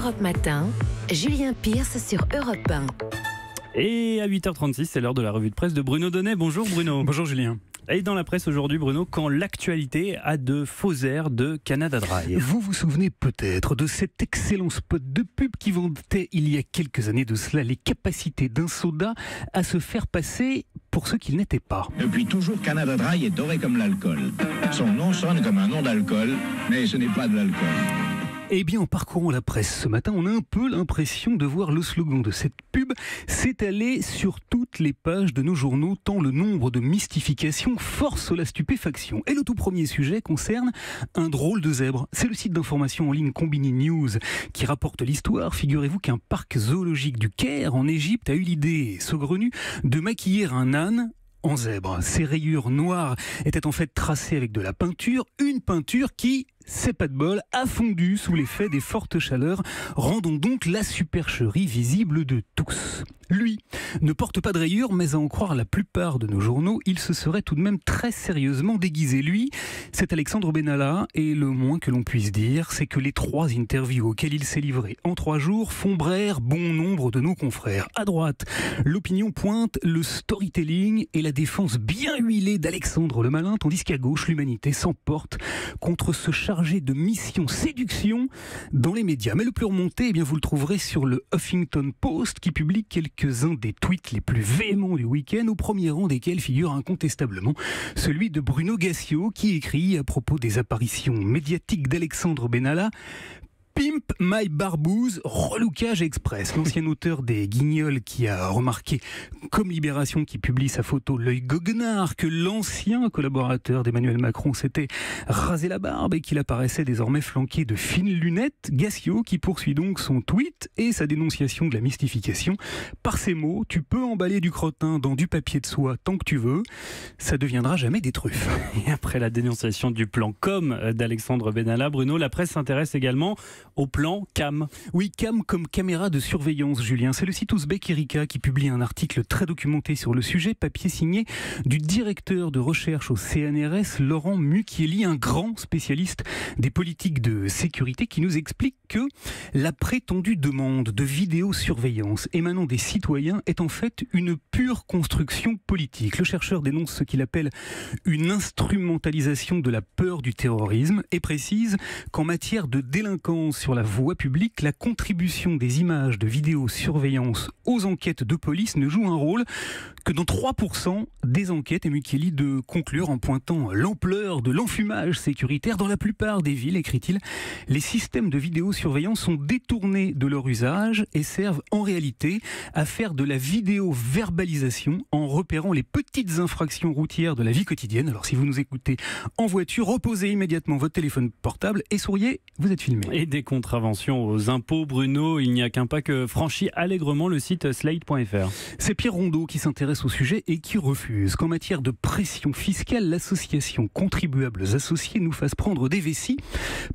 Europe Matin, Julien Pierce sur Europe 1. Et à 8h36, c'est l'heure de la revue de presse de Bruno Donnet. Bonjour Bruno. Bonjour Julien. Et dans la presse aujourd'hui, Bruno, quand l'actualité a de faux airs de Canada Dry. Vous vous souvenez peut-être de cet excellent spot de pub qui vantait il y a quelques années de cela les capacités d'un soda à se faire passer pour ce qu'il n'était pas. Depuis toujours, Canada Dry est doré comme l'alcool. Son nom sonne comme un nom d'alcool, mais ce n'est pas de l'alcool. Eh bien, en parcourant la presse ce matin, on a un peu l'impression de voir le slogan de cette pub s'étaler sur toutes les pages de nos journaux, tant le nombre de mystifications force la stupéfaction. Et le tout premier sujet concerne un drôle de zèbre. C'est le site d'information en ligne Combini News qui rapporte l'histoire. Figurez-vous qu'un parc zoologique du Caire, en Égypte, a eu l'idée saugrenue de maquiller un âne en zèbre. Ses rayures noires étaient en fait tracées avec de la peinture, une peinture qui, c'est pas de bol, a fondu sous l'effet des fortes chaleurs, rendant donc la supercherie visible de tous. Lui ne porte pas de rayures, mais à en croire la plupart de nos journaux, il se serait tout de même très sérieusement déguisé. Lui, c'est Alexandre Benalla, et le moins que l'on puisse dire, c'est que les 3 interviews auxquelles il s'est livré en 3 jours font braire bon nombre de nos confrères. À droite, l'opinion pointe le storytelling et la défense bien huilée d'Alexandre le Malin, tandis qu'à gauche, l'humanité s'emporte contre ce chargé de mission séduction dans les médias. Mais le plus remonté, eh bien, vous le trouverez sur le Huffington Post qui publie quelques-uns des tweets les plus véhéments du week-end, au premier rang desquels figure incontestablement celui de Bruno Gassio qui écrit à propos des apparitions médiatiques d'Alexandre Benalla: Pimp my barbouze, relookage express. L'ancien auteur des Guignols qui a remarqué, comme Libération qui publie sa photo l'œil goguenard, que l'ancien collaborateur d'Emmanuel Macron s'était rasé la barbe et qu'il apparaissait désormais flanqué de fines lunettes. Gassio qui poursuit donc son tweet et sa dénonciation de la mystification. Par ces mots, tu peux emballer du crottin dans du papier de soie tant que tu veux, ça deviendra jamais des truffes. Et après la dénonciation du plan COM d'Alexandre Benalla, Bruno, la presse s'intéresse également au plan CAM. Oui, CAM comme caméra de surveillance, Julien. C'est le site ouzbek Erika qui publie un article très documenté sur le sujet, papier signé du directeur de recherche au CNRS, Laurent Mukieli, un grand spécialiste des politiques de sécurité, qui nous explique que la prétendue demande de vidéosurveillance émanant des citoyens est en fait une pure construction politique. Le chercheur dénonce ce qu'il appelle une instrumentalisation de la peur du terrorisme et précise qu'en matière de délinquance sur la voie publique, la contribution des images de vidéosurveillance aux enquêtes de police ne joue un rôle que dans 3% des enquêtes. Et Mukieli de conclure en pointant l'ampleur de l'enfumage sécuritaire dans la plupart des villes, écrit-il. Les systèmes de vidéosurveillance sont détournés de leur usage et servent en réalité à faire de la vidéo-verbalisation en repérant les petites infractions routières de la vie quotidienne. Alors si vous nous écoutez en voiture, reposez immédiatement votre téléphone portable et souriez, vous êtes filmé. Et des contraventions aux impôts, Bruno, il n'y a qu'un pas que franchit allègrement le site slate.fr. C'est Pierre Rondeau qui s'intéresse au sujet et qui refuse qu'en matière de pression fiscale, l'association Contribuables Associés nous fasse prendre des vessies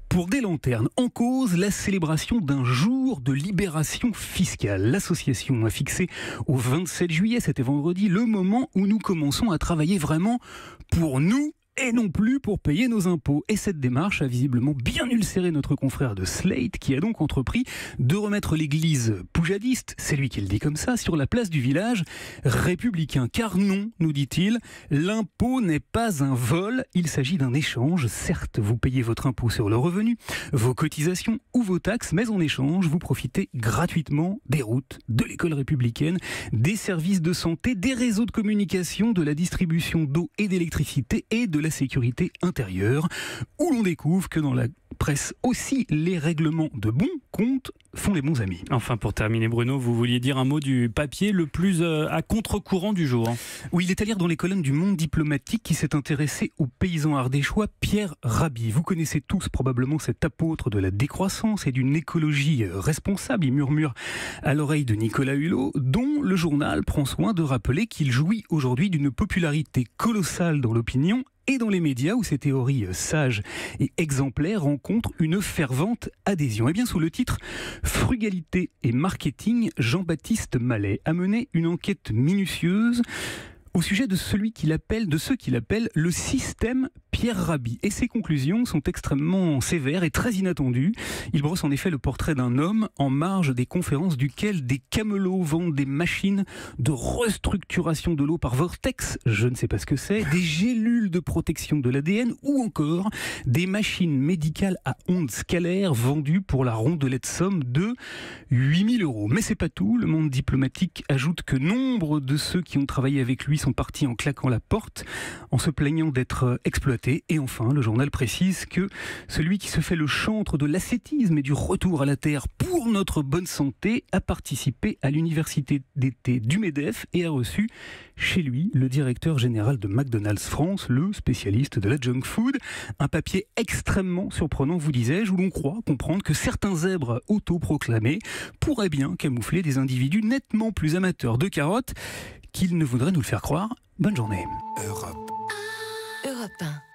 pour des lanternes. En cause, la célébration d'un jour de libération fiscale. L'association a fixé au 27 juillet, c'était vendredi, le moment où nous commençons à travailler vraiment pour nous et non plus pour payer nos impôts. Et cette démarche a visiblement bien ulcéré notre confrère de Slate, qui a donc entrepris de remettre l'église poujadiste, c'est lui qui le dit comme ça, sur la place du village républicain. Car non, nous dit-il, l'impôt n'est pas un vol, il s'agit d'un échange. Certes, vous payez votre impôt sur le revenu, vos cotisations ou vos taxes, mais en échange, vous profitez gratuitement des routes, de l'école républicaine, des services de santé, des réseaux de communication, de la distribution d'eau et d'électricité et de la sécurité intérieure, où l'on découvre que dans la presse aussi, les règlements de bon compte font les bons amis. Enfin, pour terminer, Bruno, vous vouliez dire un mot du papier le plus à contre-courant du jour. Oui, il est à lire dans les colonnes du Monde diplomatique qui s'est intéressé au paysan ardéchois Pierre Rabhi. Vous connaissez tous probablement cet apôtre de la décroissance et d'une écologie responsable. Il murmure à l'oreille de Nicolas Hulot, dont le journal prend soin de rappeler qu'il jouit aujourd'hui d'une popularité colossale dans l'opinion et dans les médias où ces théories sages et exemplaires rencontrent une fervente adhésion. Et bien sous le titre « Frugalité et marketing », Jean-Baptiste Mallet a mené une enquête minutieuse au sujet de ceux qu'il appelle le système Pierre Rabhi. Et ses conclusions sont extrêmement sévères et très inattendues. Il brosse en effet le portrait d'un homme en marge des conférences duquel des camelots vendent des machines de restructuration de l'eau par vortex, je ne sais pas ce que c'est, des gélules de protection de l'ADN ou encore des machines médicales à ondes scalaires vendues pour la rondelette somme de 8 000 €. Mais c'est pas tout, le monde diplomatique ajoute que nombre de ceux qui ont travaillé avec lui sont partis en claquant la porte, en se plaignant d'être exploités. Et enfin, le journal précise que celui qui se fait le chantre de l'ascétisme et du retour à la terre pour notre bonne santé a participé à l'université d'été du MEDEF et a reçu chez lui le directeur général de McDonald's France, le spécialiste de la junk food. Un papier extrêmement surprenant, vous disais-je, où l'on croit comprendre que certains zèbres autoproclamés pourraient bien camoufler des individus nettement plus amateurs de carottes qu'ils ne voudraient nous le faire croire. Bonne journée. Europe 1.